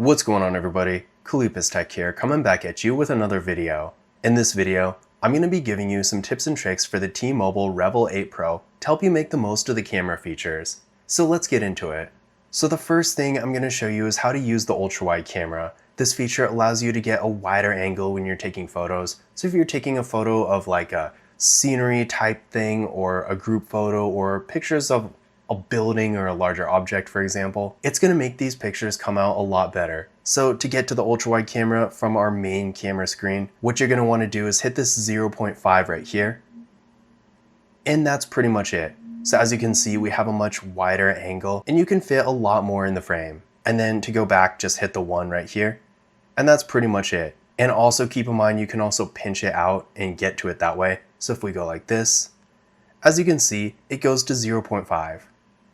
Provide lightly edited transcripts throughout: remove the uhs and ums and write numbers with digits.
What's going on, everybody? Kalupis Tech here, coming back at you with another video. In this video, I'm going to be giving you some tips and tricks for the T-Mobile Revvl 8 Pro to help you make the most of the camera features. So let's get into it. So the first thing I'm going to show you is how to use the ultra-wide camera. This feature allows you to get a wider angle when you're taking photos. So if you're taking a photo of like a scenery type thing, or a group photo, or pictures of a building or a larger object, for example, it's going to make these pictures come out a lot better. So to get to the ultra wide camera from our main camera screen, what you're going to want to do is hit this 0.5 right here. And that's pretty much it. So as you can see, we have a much wider angle and you can fit a lot more in the frame. And then to go back, just hit the 1 right here. And that's pretty much it. And also keep in mind, you can also pinch it out and get to it that way. So if we go like this, as you can see, it goes to 0.5.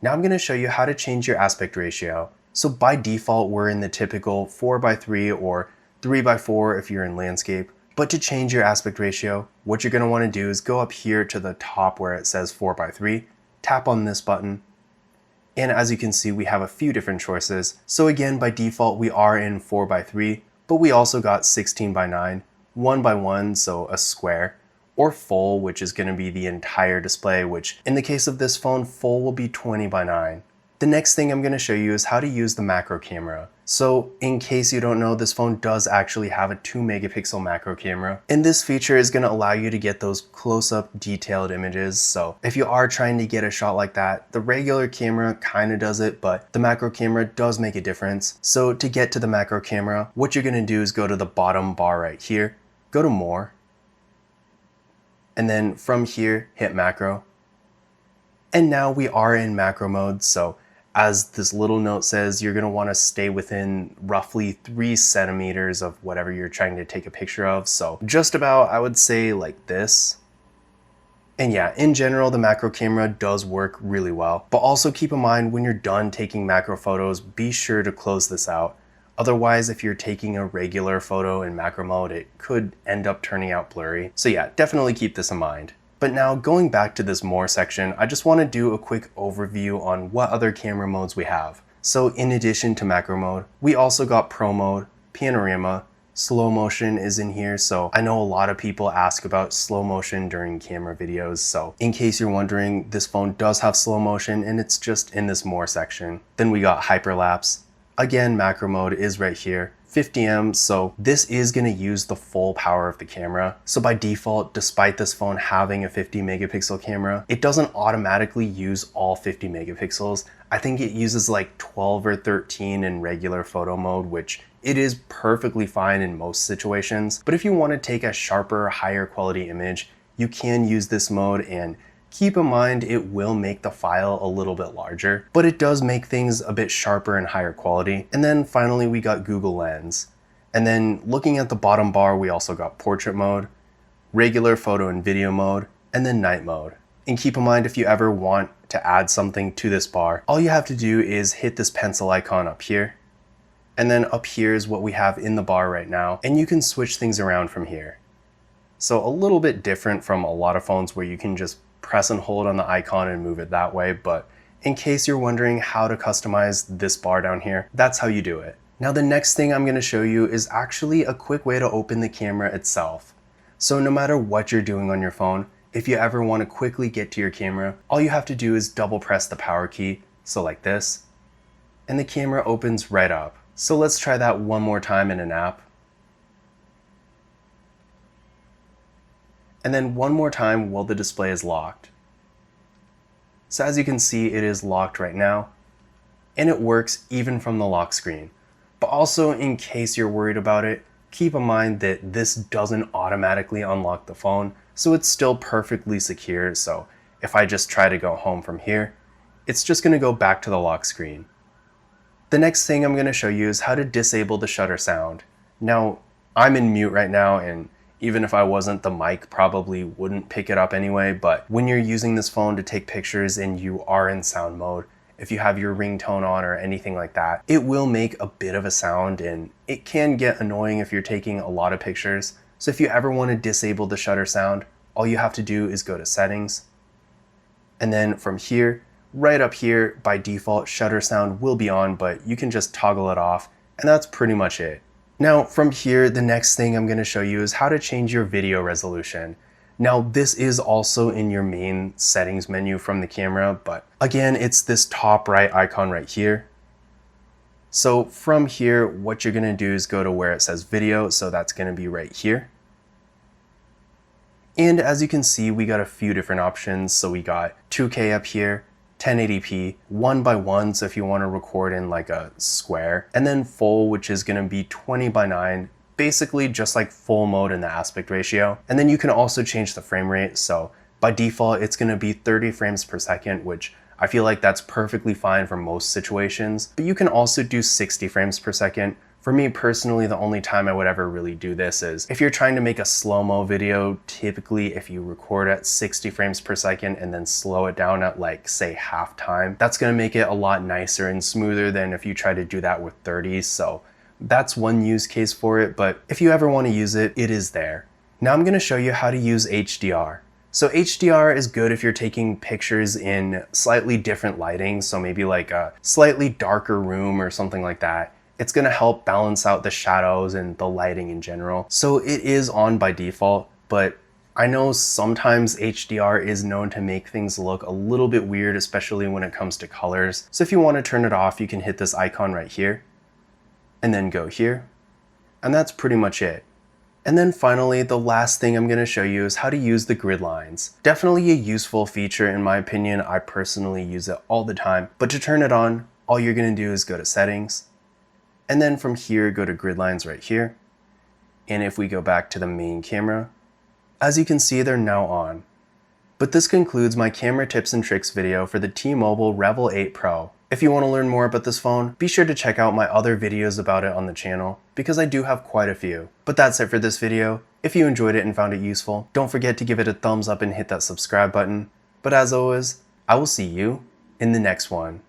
Now I'm going to show you how to change your aspect ratio. So by default, we're in the typical 4:3 or 3:4 if you're in landscape. But to change your aspect ratio, what you're going to want to do is go up here to the top where it says 4:3, tap on this button. And as you can see, we have a few different choices. So again, by default, we are in 4:3, but we also got 16:9, 1:1, so a square, or full, which is going to be the entire display, which in the case of this phone, full will be 20:9. The next thing I'm going to show you is how to use the macro camera. So in case you don't know, this phone does actually have a 2-megapixel macro camera. And this feature is going to allow you to get those close-up detailed images. So if you are trying to get a shot like that, the regular camera kind of does it, but the macro camera does make a difference. So to get to the macro camera, what you're going to do is go to the bottom bar right here, go to More, and then from here, hit macro. And now we are in macro mode. So as this little note says, you're going to want to stay within roughly 3 centimeters of whatever you're trying to take a picture of. So just about, I would say, like this. And yeah, in general, the macro camera does work really well. But also keep in mind, when you're done taking macro photos, be sure to close this out. Otherwise, if you're taking a regular photo in macro mode, it could end up turning out blurry. So yeah, definitely keep this in mind. But now going back to this More section, I just want to do a quick overview on what other camera modes we have. So in addition to macro mode, we also got Pro mode, panorama, slow motion is in here. So I know a lot of people ask about slow motion during camera videos. So in case you're wondering, this phone does have slow motion and it's just in this More section. Then we got hyperlapse. Again, macro mode is right here, 50M, so this is going to use the full power of the camera. So by default, despite this phone having a 50 megapixel camera, it doesn't automatically use all 50 megapixels. I think it uses like 12 or 13 in regular photo mode, which it is perfectly fine in most situations. But if you want to take a sharper, higher quality image, you can use this mode, and keep in mind, it will make the file a little bit larger, but it does make things a bit sharper and higher quality. And then finally, we got Google Lens. And then looking at the bottom bar, we also got portrait mode, regular photo and video mode, and then night mode. And keep in mind, if you ever want to add something to this bar, all you have to do is hit this pencil icon up here. And then up here is what we have in the bar right now. And you can switch things around from here. So a little bit different from a lot of phones where you can just press and hold on the icon and move it that way. But in case you're wondering how to customize this bar down here, that's how you do it. Now the next thing I'm going to show you is actually a quick way to open the camera itself. So no matter what you're doing on your phone, if you ever want to quickly get to your camera, all you have to do is double press the power key, so like this, and the camera opens right up. So let's try that one more time in an app. And then one more time while the display is locked. So as you can see, it is locked right now, and it works even from the lock screen. But also, in case you're worried about it, keep in mind that this doesn't automatically unlock the phone, so it's still perfectly secure. So if I just try to go home from here, it's just going to go back to the lock screen. The next thing I'm going to show you is how to disable the shutter sound. Now, I'm in mute right now, and even if I wasn't, the mic probably wouldn't pick it up anyway. But when you're using this phone to take pictures and you are in sound mode, if you have your ringtone on or anything like that, it will make a bit of a sound, and it can get annoying if you're taking a lot of pictures. So if you ever want to disable the shutter sound, all you have to do is go to settings. And then from here, right up here, by default, shutter sound will be on, but you can just toggle it off And that's pretty much it. Now from here, the next thing I'm going to show you is how to change your video resolution. Now this is also in your main settings menu from the camera, but again, it's this top right icon right here. So from here, what you're going to do is go to where it says video, so that's going to be right here. And as you can see, we got a few different options. So we got 2K up here, 1080p, 1:1, so if you want to record in like a square, and then full, which is going to be 20:9, basically just like full mode in the aspect ratio. And then you can also change the frame rate. So by default, it's going to be 30 frames per second, which I feel like that's perfectly fine for most situations, but you can also do 60 frames per second. For me personally, the only time I would ever really do this is if you're trying to make a slow-mo video. Typically, if you record at 60 frames per second and then slow it down at like, say, half time, that's gonna make it a lot nicer and smoother than if you try to do that with 30. So that's one use case for it, but if you ever wanna use it, it is there. Now I'm gonna show you how to use HDR. So HDR is good if you're taking pictures in slightly different lighting, so maybe like a slightly darker room or something like that. It's gonna help balance out the shadows and the lighting in general. So it is on by default, but I know sometimes HDR is known to make things look a little bit weird, especially when it comes to colors. So if you wanna turn it off, you can hit this icon right here, and then go here, and that's pretty much it. And then finally, the last thing I'm going to show you is how to use the grid lines. Definitely a useful feature in my opinion. I personally use it all the time. But to turn it on, all you're going to do is go to settings. And then from here, go to grid lines right here. And if we go back to the main camera, as you can see, they're now on. But this concludes my camera tips and tricks video for the T-Mobile Revvl 8 Pro. If you want to learn more about this phone, be sure to check out my other videos about it on the channel, because I do have quite a few. But that's it for this video. If you enjoyed it and found it useful, don't forget to give it a thumbs up and hit that subscribe button. But as always, I will see you in the next one.